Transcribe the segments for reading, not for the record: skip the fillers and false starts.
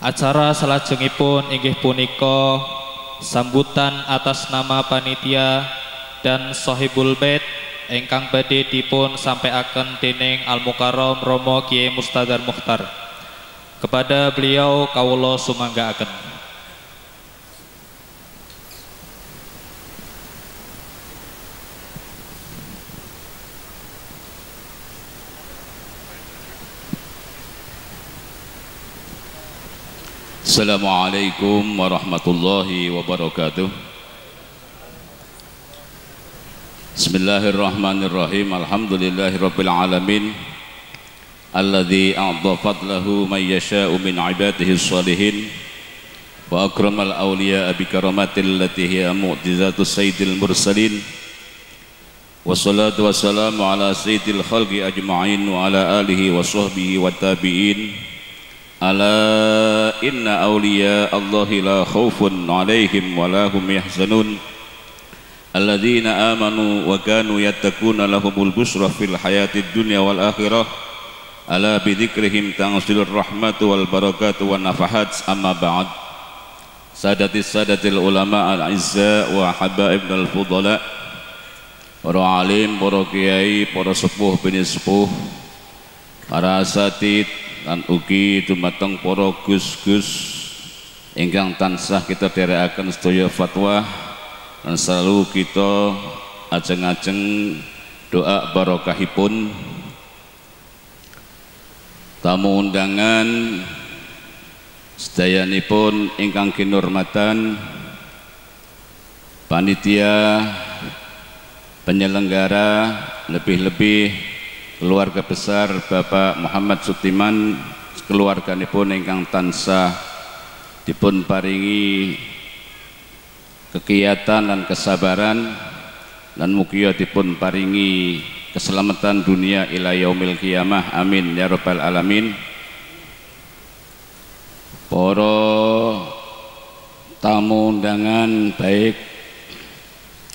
Acara salajengipun inggih punika sambutan atas nama panitia dan Sohibul Bait ingkang badhe dipun sampaiaken dening Al Mukarram Romo Kiai Mustadar Mukhtar. Kepada beliau kawula sumanggaaken. Assalamualaikum warahmatullahi wabarakatuh. Bismillahirrahmanirrahim. Alhamdulillahirabbil alamin. Alladzi a'dha fadlahu man yasha'u min 'ibadihi shalihin wa akramal awliya'a bi karamatil lati hiya mu'jizatus sayyidil mursalin. Wassalatu wassalamu ala sayyidil khalqi ajma'in wa ala alihi wa sahbihi wa tabi'in. Ala inna awliya Allahi la khawfun alaihim wa la hum yahzanun alladzina amanu wa kanu yattaquna lahumul busra fil hayatid dunya wal akhirah ala bidzikrihim tanzilur rahmatu wal barakatu wan nafahat. Amma ba'd. Sadatil ulama al izza wa habaibnal fudala, para alim, para kiai, para sepuh bini sepuh, para asatid lan ugi dumateng para gus-gus ingkang tansah kita dherekaken sedaya fatwa dan selalu kita ajeng-ajeng doa barokahipun. Tamu undangan sedayanipun ingkang kinurmatan panitia penyelenggara, lebih-lebih keluarga besar Bapak Muhammad Sutiman, keluarganipun ingkang tansah dipun paringi kegiatan dan kesabaran dan mugia dipun paringi keselamatan dunia ila yaumil qiyamah. Amin ya rabbal alamin. Para tamu undangan baik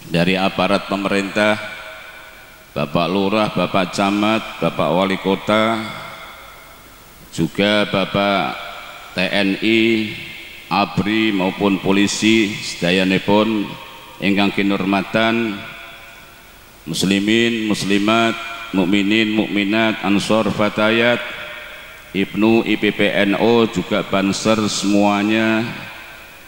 dari aparat pemerintah, Bapak Lurah, Bapak Camat, Bapak Wali Kota, juga Bapak TNI, ABRI maupun polisi sedayanipun ingkang kinurmatan, muslimin, muslimat, mukminin, mukminat, ansor, fatayat, Ibnu, IPPNO, juga Banser semuanya,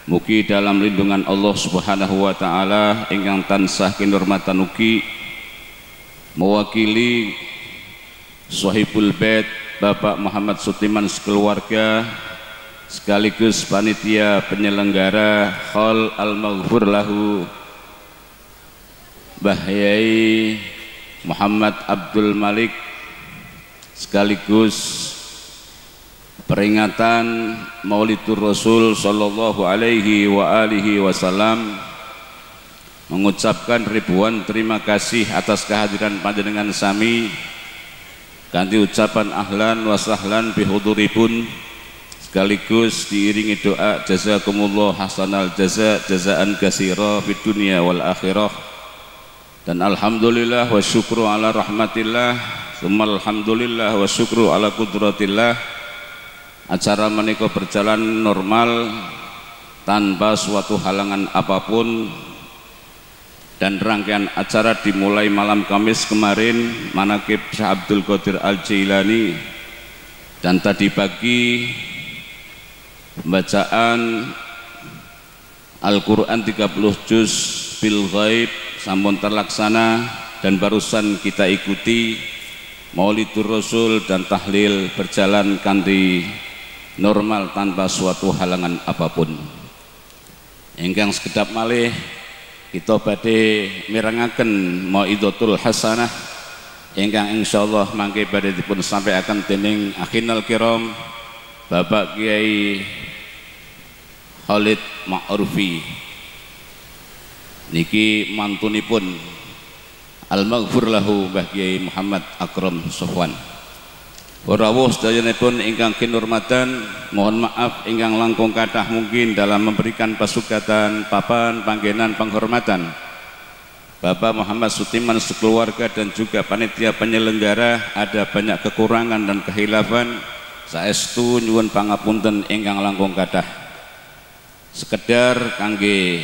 mugi dalam lindungan Allah Subhanahu wa taala ingkang tansah kinurmatan ugi mewakili Sohibul Bait Bapak Muhammad Sutiman sekeluarga sekaligus panitia penyelenggara Hall Al-Maghfur Lahu Mbah Yai Muhammad Abdul Malik, sekaligus peringatan Maulidur Rasul sallallahu alaihi wa alihi wasallam, mengucapkan ribuan terima kasih atas kehadiran panjenengan sami kanthi ucapan ahlan wa sahlan bihuduripun, sekaligus diiringi doa jazakumullah hasanal jazaan katsira fid dunya wal akhirah, dan alhamdulillah wa syukru ala rahmatillah tsumma alhamdulillah wa syukru ala qudratillah. Acara menika berjalan normal tanpa suatu halangan apapun, dan rangkaian acara dimulai malam Kamis kemarin manaqib Syekh Abdul Qadir Al-Jailani, dan tadi pagi pembacaan Al-Quran 30 juz bil ghaib sampun terlaksana, dan barusan kita ikuti Maulidur Rasul dan tahlil berjalan kanthi normal tanpa suatu halangan apapun. Ingkang sekedap malih kita badhe mirengaken mauidhatul hasanah ingkang insyaallah mangke badhe dipun sampaikan dening akhinal kiram Bapak Kiai Khalid Ma'rufi niki mantunipun Al-Maghfur Lahu Mbah Kiai Muhammad Akram Sofwan. Rawuh sedayanipun ingkang kinurmatan, mohon maaf ingkang langkung kathah mungkin dalam memberikan pasugatan papan panggenan penghormatan Bapak Muhammad Sutiman sekeluarga dan juga panitia penyelenggara ada banyak kekurangan dan kehilafan. saestu nyuwun pangapunten ingkang langkung kathah. Sekedar kangge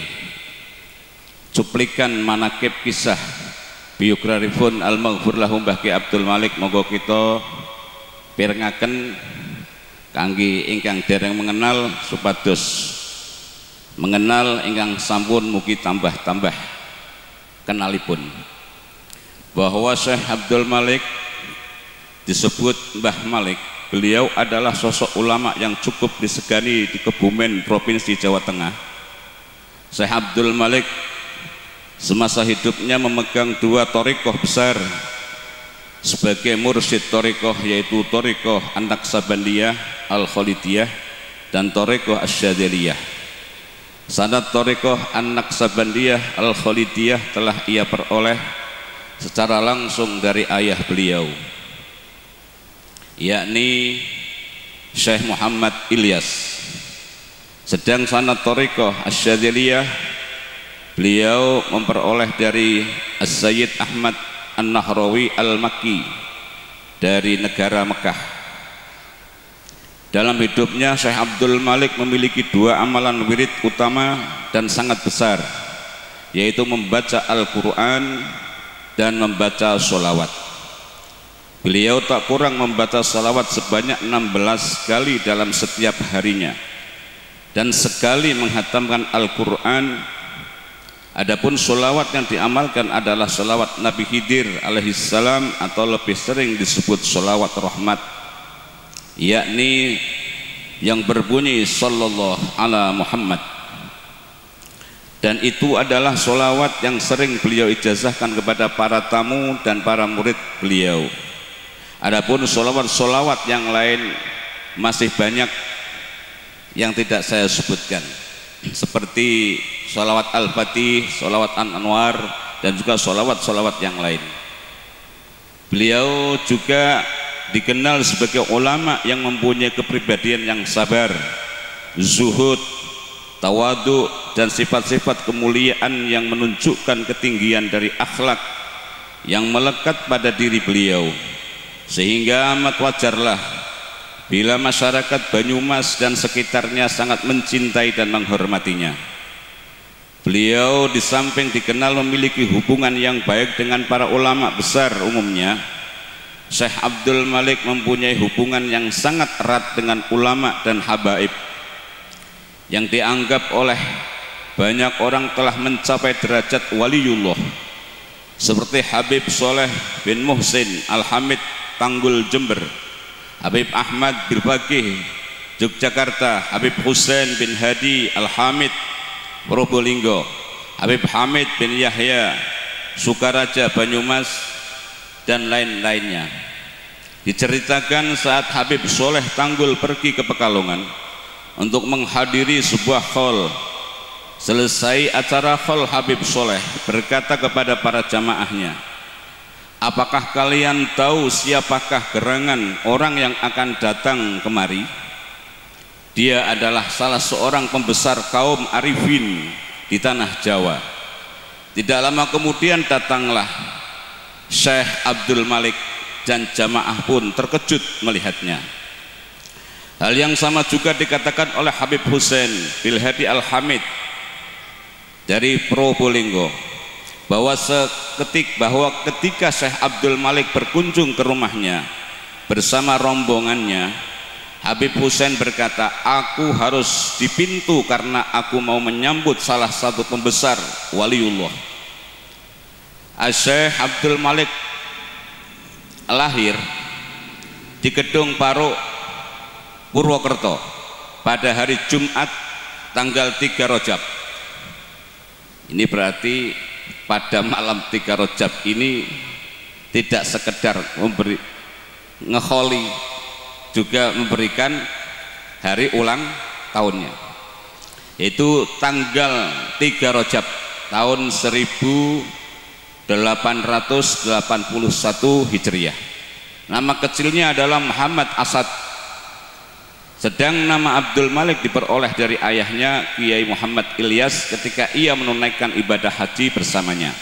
cuplikan manakib kisah biografipun al-maghfur lahu Mbah Ki Abdul Malik, monggo kita pirengaken kangge ingkang dereng mengenal supados mengenal ingkang sampun mugi tambah-tambah kenalipun. Bahwa Syekh Abdul Malik disebut Mbah Malik, beliau adalah sosok ulama yang cukup disegani di Kebumen, Provinsi Jawa Tengah. Syekh Abdul Malik semasa hidupnya memegang dua thariqah besar sebagai mursyid thariqah, yaitu thariqah An-Naqsabandiyah Al-Khalidiyah dan thariqah Asy-Syadziliyah. Sanad thariqah An-Naqsabandiyah Al-Khalidiyah telah ia peroleh secara langsung dari ayah beliau, yakni Syekh Muhammad Ilyas. Sedang sanad thariqah Asy-Syadziliyah beliau memperoleh dari As-Sayyid Ahmad An-Nahrawi Al-Makki dari negara Mekah. Dalam hidupnya Syekh Abdul Malik memiliki dua amalan wirid utama dan sangat besar, yaitu membaca Al-Quran dan membaca sholawat. Beliau tak kurang membaca sholawat sebanyak 16 kali dalam setiap harinya dan sekali menghatamkan Al-Quran. Adapun sholawat yang diamalkan adalah sholawat Nabi Khidir alaihissalam atau lebih sering disebut sholawat rahmat, yakni yang berbunyi sallallahu ala Muhammad. Dan itu adalah sholawat yang sering beliau ijazahkan kepada para tamu dan para murid beliau. Adapun sholawat-sholawat yang lain masih banyak yang tidak saya sebutkan, seperti sholawat Al-Fatih, sholawat An-Anwar, dan juga sholawat-sholawat yang lain. Beliau juga dikenal sebagai ulama yang mempunyai kepribadian yang sabar, zuhud, tawadu, dan sifat-sifat kemuliaan yang menunjukkan ketinggian dari akhlak yang melekat pada diri beliau, sehingga amat wajarlah bila masyarakat Banyumas dan sekitarnya sangat mencintai dan menghormatinya. Beliau di samping dikenal memiliki hubungan yang baik dengan para ulama besar umumnya, Syekh Abdul Malik mempunyai hubungan yang sangat erat dengan ulama dan habaib yang dianggap oleh banyak orang telah mencapai derajat waliullah, seperti Habib Soleh bin Muhsin Al-Hamid Tanggul Jember, Habib Ahmad Bilbaqih Yogyakarta, Habib Husain bin Hadi Al-Hamid Probolinggo, Habib Hamid bin Yahya Sukaraja Banyumas, dan lain-lainnya. Diceritakan saat Habib Soleh Tanggul pergi ke Pekalongan untuk menghadiri sebuah khol, selesai acara khol Habib Soleh berkata kepada para jamaahnya, "Apakah kalian tahu siapakah gerangan orang yang akan datang kemari? Dia adalah salah seorang pembesar kaum arifin di tanah Jawa." Tidak lama kemudian datanglah Syekh Abdul Malik dan jamaah pun terkejut melihatnya. Hal yang sama juga dikatakan oleh Habib Husain bin Hadi Al-Hamid dari Probolinggo, bahwa ketika Syekh Abdul Malik berkunjung ke rumahnya bersama rombongannya, Habib Husain berkata, "Aku harus di pintu karena aku mau menyambut salah satu pembesar waliullah." Syekh Abdul Malik lahir di Gedung Paruk Purwokerto pada hari Jumat tanggal 3 Rajab. Ini berarti pada malam 3 Rajab ini tidak sekedar memberi ngeholi, juga memberikan hari ulang tahunnya, yaitu tanggal 3 Rajab tahun 1881 Hijriah. Nama kecilnya adalah Muhammad Asad. Sedang nama Abdul Malik diperoleh dari ayahnya Kiai Muhammad Ilyas ketika ia menunaikan ibadah haji bersamanya.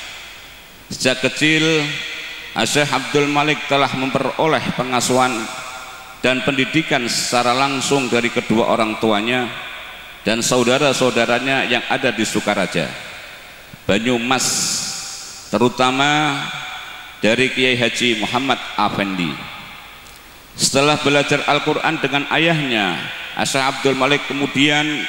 Sejak kecil Syekh Abdul Malik telah memperoleh pengasuhan dan pendidikan secara langsung dari kedua orang tuanya dan saudara-saudaranya yang ada di Sukaraja, Banyumas, terutama dari Kiai Haji Muhammad Afendi. Setelah belajar Al-Quran dengan ayahnya, Syekh Abdul Malik kemudian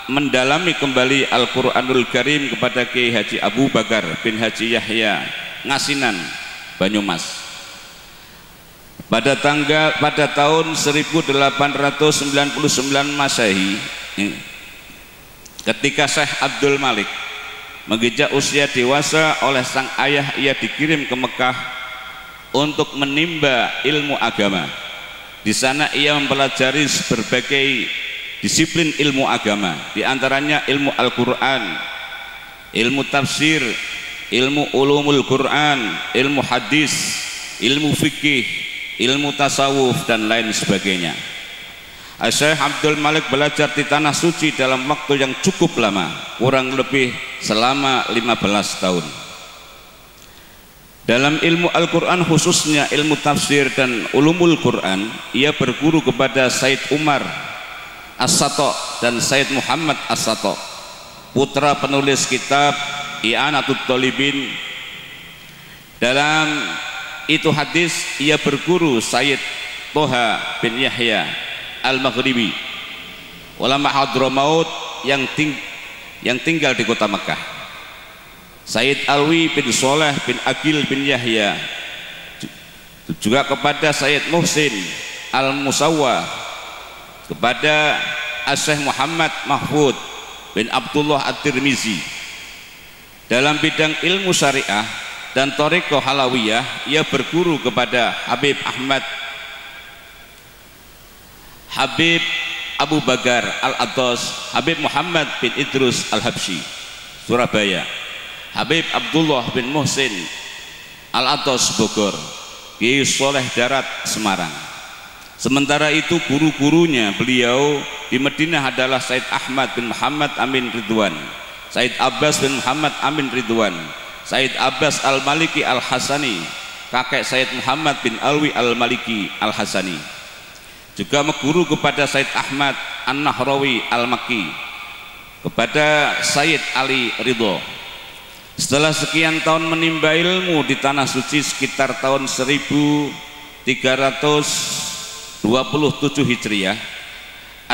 mendalami kembali Al-Quranul Karim kepada Kiai Haji Abu Bakar bin Haji Yahya Ngasinan, Banyumas. Pada tahun 1899 Masehi, ketika Syekh Abdul Malik menginjak usia dewasa, oleh sang ayah ia dikirim ke Mekah untuk menimba ilmu agama. Di sana ia mempelajari berbagai disiplin ilmu agama, di antaranya ilmu Al-Quran, ilmu tafsir, ilmu ulumul Quran, ilmu hadis, ilmu fikih, ilmu tasawuf, dan lain sebagainya. Syekh Abdul Malik belajar di tanah suci dalam waktu yang cukup lama, kurang lebih selama 15 tahun. Dalam ilmu Al-Quran, khususnya ilmu tafsir dan ulumul Quran, ia berguru kepada Said Umar As-Sato dan Said Muhammad As-Sato, putra penulis kitab I'anatul Thalibin. Dalam itu hadis, ia berguru Sayyid Toha bin Yahya Al-Maghribi, ulama Hadramaut yang tinggal di kota Mekah. Sayyid Alwi bin Soleh bin Agil bin Yahya, juga kepada Sayyid Muhsin Al-Musawwa, kepada Syekh Muhammad Mahfud bin Abdullah At-Tirmizi. Dalam bidang ilmu syariah dan Thariqah Halawiyah, ia berguru kepada Habib Abu Bakar Al-Ados, Habib Muhammad bin Idrus Al-Habsyi, Surabaya, Habib Abdullah bin Muhsin Al-Ados, Bogor, Kiai Soleh Darat, Semarang. Sementara itu guru-gurunya beliau di Madinah adalah Said Ahmad bin Muhammad Amin Ridwan, Said Abbas bin Muhammad Amin Ridwan, Said Abbas Al-Maliki Al-Hasani, kakek Said Muhammad bin Alwi Al-Maliki Al-Hasani. Juga mengguru kepada Said Ahmad An-Nahrawi Al-Makki, kepada Said Ali Ridho. Setelah sekian tahun menimba ilmu di tanah suci sekitar tahun 1327 Hijriah,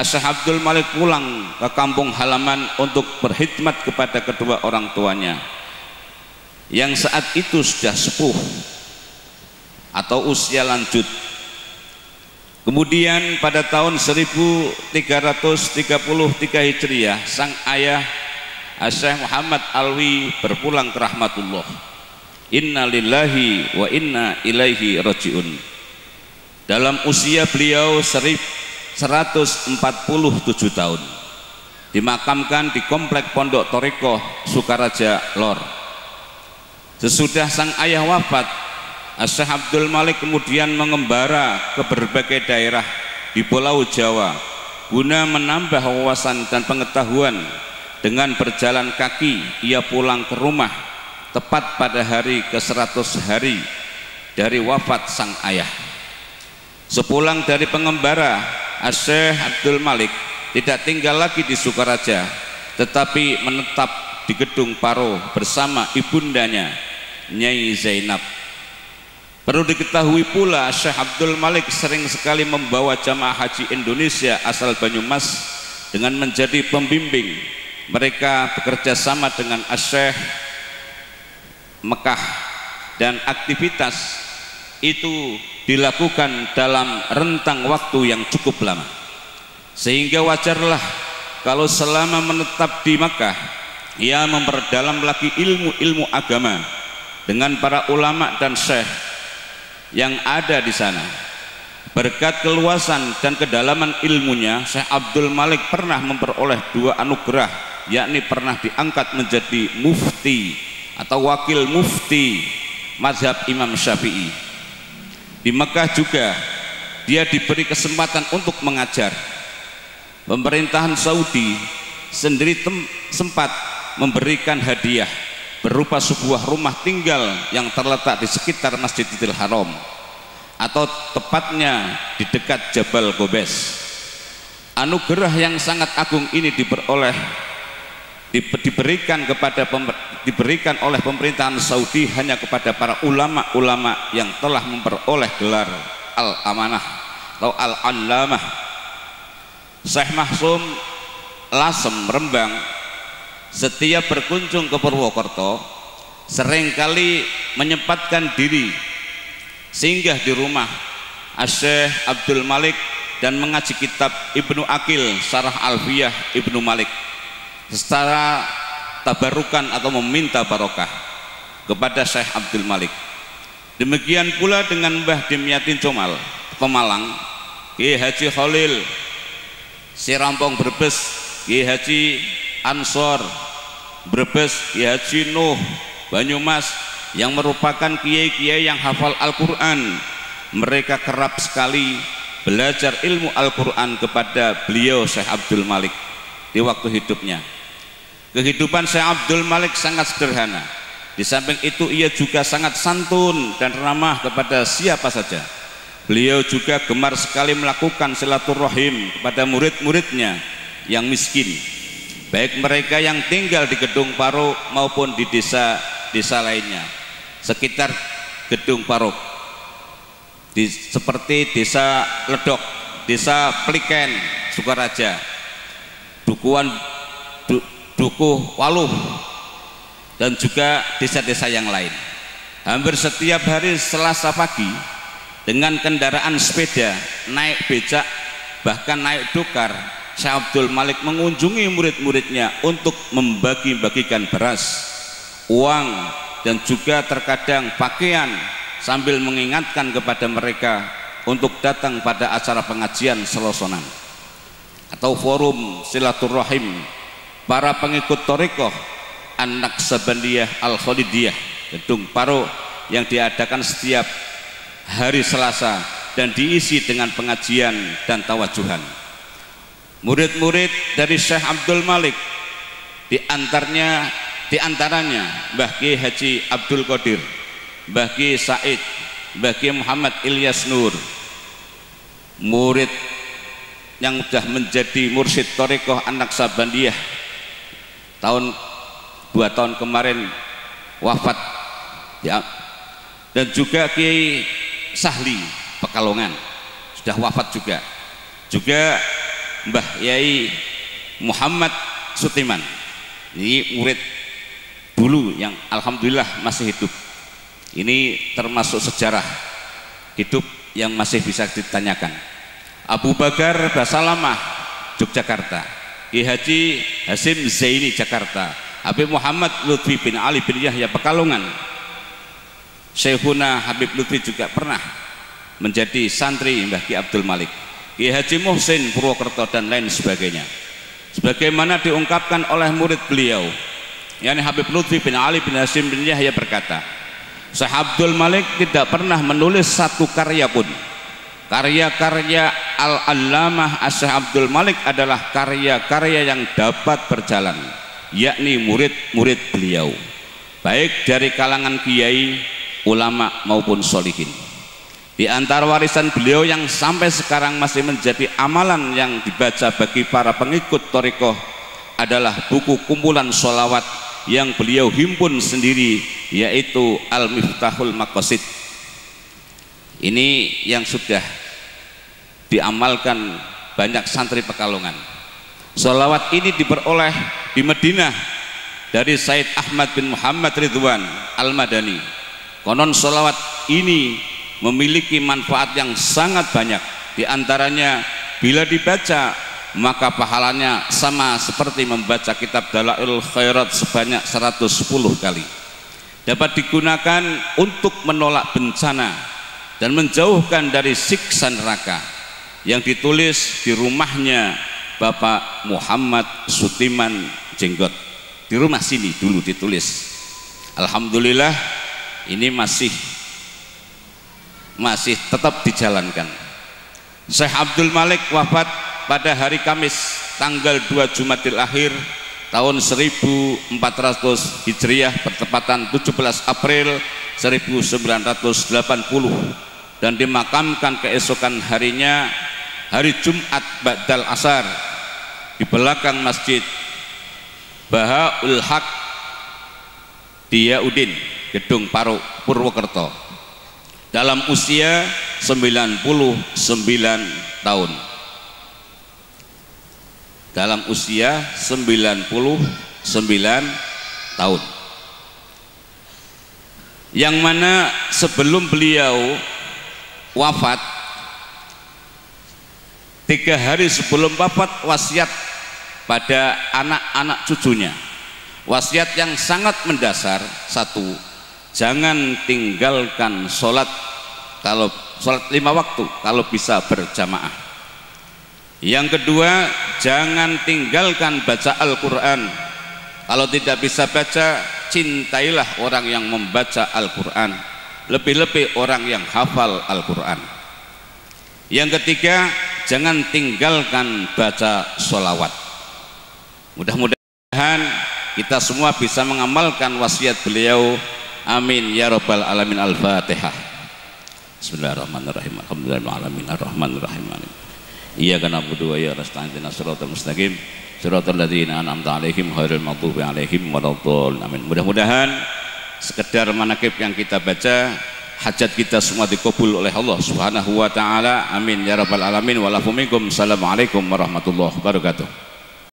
Syekh Abdul Malik pulang ke kampung halaman untuk berkhidmat kepada kedua orang tuanya yang saat itu sudah sepuh atau usia lanjut. Kemudian pada tahun 1333 Hijriah, sang ayah Syekh Muhammad Alwi berpulang ke rahmatullah. Inna lillahi wa inna ilaihi rajiun. Dalam usia beliau 147 tahun, dimakamkan di komplek Pondok Thariqah Sukaraja Lor. Sesudah sang ayah wafat, Syekh Abdul Malik kemudian mengembara ke berbagai daerah di Pulau Jawa guna menambah wawasan dan pengetahuan. Dengan berjalan kaki, ia pulang ke rumah tepat pada hari ke-100 hari dari wafat sang ayah. Sepulang dari pengembara, Syekh Abdul Malik tidak tinggal lagi di Sukaraja, tetapi menetap di Gedung Paro bersama ibundanya Nyai Zainab. Perlu diketahui pula, Syekh Abdul Malik sering sekali membawa jamaah haji Indonesia asal Banyumas dengan menjadi pembimbing. Mereka bekerja sama dengan Syekh Mekah, dan aktivitas itu dilakukan dalam rentang waktu yang cukup lama, sehingga wajarlah kalau selama menetap di Mekah ia memperdalam lagi ilmu-ilmu agama dengan para ulama dan syekh yang ada di sana. Berkat keluasan dan kedalaman ilmunya, Syekh Abdul Malik pernah memperoleh 2 anugerah, yakni pernah diangkat menjadi mufti atau wakil mufti mazhab Imam Syafi'i. Di Mekah juga dia diberi kesempatan untuk mengajar. Pemerintahan Saudi sendiri sempat memberikan hadiah berupa sebuah rumah tinggal yang terletak di sekitar Masjidil Haram. atau tepatnya di dekat Jabal Gobes. Anugerah yang sangat agung ini diberikan oleh pemerintahan Saudi hanya kepada para ulama-ulama yang telah memperoleh gelar Al-Amanah atau Al-Allamah. Syekh Mahsum Lasem Rembang setiap berkunjung ke Purwokerto seringkali menyempatkan diri singgah di rumah Syekh Abdul Malik dan mengaji kitab Ibnu Aqil Syarah Alfiyah Ibnu Malik secara tabarukan atau meminta barokah kepada Syekh Abdul Malik. Demikian pula dengan Mbah Dimyatin Comal Pemalang, Kiai Haji Khalil Sirampong Brebes, Kiai Haji Ansor Brebes, Kiai Haji Nuh Banyumas yang merupakan kiai-kiai yang hafal Al-Quran. Mereka kerap sekali belajar ilmu Al-Quran kepada beliau Syekh Abdul Malik di waktu hidupnya. Kehidupan Syekh Abdul Malik sangat sederhana. Di samping itu ia juga sangat santun dan ramah kepada siapa saja. Beliau juga gemar sekali melakukan silaturahim kepada murid-muridnya yang miskin, baik mereka yang tinggal di Gedung Paro maupun di desa-desa lainnya sekitar Gedung Paro, seperti desa Ledok, desa Pliken, Sukaraja, Dukuh Waluh, dan juga desa-desa yang lain. Hampir setiap hari Selasa pagi dengan kendaraan sepeda, naik becak, bahkan naik dokar, Syekh Abdul Malik mengunjungi murid-muridnya untuk membagi-bagikan beras, uang, dan juga terkadang pakaian, sambil mengingatkan kepada mereka untuk datang pada acara pengajian selosonan atau forum silaturahim para pengikut Thariqah An-Naqsabandiyah Al-Khalidiyah Gedung Paro yang diadakan setiap hari Selasa dan diisi dengan pengajian dan tawajuhan. Murid-murid dari Syekh Abdul Malik diantaranya Mbah Kiai Haji Abdul Qadir, Mbah Kiai Said, Mbah Kiai Muhammad Ilyas Nur, murid yang sudah menjadi mursyid Thariqah An-Naqsabandiyah 2 tahun kemarin wafat ya, dan juga Kiai Sahli Pekalongan sudah wafat juga Mbah Yai Muhammad Sutiman, ini murid dulu yang alhamdulillah masih hidup. Ini termasuk sejarah hidup yang masih bisa ditanyakan. Abu Bakar Basalamah Yogyakarta, Kiai Haji Hasim Zaini Jakarta, Habib Muhammad Lutfi bin Ali bin Yahya Pekalongan, Syekhuna Habib Lutfi juga pernah menjadi santri Mbah Ki Abdul Malik, Kiai Haji Muhsin Purwokerto, dan lain sebagainya. Sebagaimana diungkapkan oleh murid beliau, yakni Habib Lutfi bin Ali bin Hasim bin Yahya berkata, Syekh Abdul Malik tidak pernah menulis satu karya pun. Karya-karya Al-Allamah Syekh Abdul Malik adalah karya-karya yang dapat berjalan, yakni murid-murid beliau, baik dari kalangan kiai, ulama maupun solihin. Di antara warisan beliau yang sampai sekarang masih menjadi amalan yang dibaca bagi para pengikut Thariqah adalah buku kumpulan sholawat yang beliau himpun sendiri, yaitu Al-Miftahul Maqasid. Ini yang sudah diamalkan banyak santri Pekalongan. Sholawat ini diperoleh di Madinah dari Said Ahmad bin Muhammad Ridwan Al-Madani. Konon sholawat ini memiliki manfaat yang sangat banyak. Di antaranya bila dibaca maka pahalanya sama seperti membaca kitab Dalailul Khairat sebanyak 110 kali. Dapat digunakan untuk menolak bencana dan menjauhkan dari siksa neraka. Yang ditulis di rumahnya Bapak Muhammad Sutiman Jenggot, di rumah sini dulu ditulis. Alhamdulillah ini masih tetap dijalankan. Syekh Abdul Malik wafat pada hari Kamis tanggal 2 Jumadil Akhir tahun 1400 Hijriah bertepatan 17 April 1980 dan dimakamkan keesokan harinya hari Jumat ba'dal asar di belakang Masjid Bahaul Haq Diyaudin, Gedung Paruk, Purwokerto, dalam usia 99 tahun. Dalam usia 99 tahun. Yang mana sebelum beliau wafat, 3 hari sebelum wafat, wasiat pada anak-anak cucunya, wasiat yang sangat mendasar. 1, jangan tinggalkan sholat, kalau sholat 5 waktu kalau bisa berjamaah. Yang kedua, jangan tinggalkan baca Al-Quran, kalau tidak bisa baca, cintailah orang yang membaca Al-Quran, lebih-lebih orang yang hafal Al-Quran. Yang ketiga, jangan tinggalkan baca sholawat. Mudah-mudahan kita semua bisa mengamalkan wasiat beliau. Amin ya rabbal alamin. Al-Fatihah. Bismillahirrahmanirrahim. Alhamdulillahirrahmanirrahim. Ar-Rahmanirrahim. Iyyaka na'budu wa iyyaka nasta'in. Ihdinas siratal mustaqim. Siratal ladzina an'amta 'alaihim ghairil maghdubi 'alaihim waladdallin. Amin. Mudah-mudahan sekedar manaqib yang kita baca, hajat kita semua dikabul oleh Allah Subhanahu wa taala. Amin ya rabbal alamin. Wa lakum minkum. Assalamualaikum warahmatullahi wabarakatuh.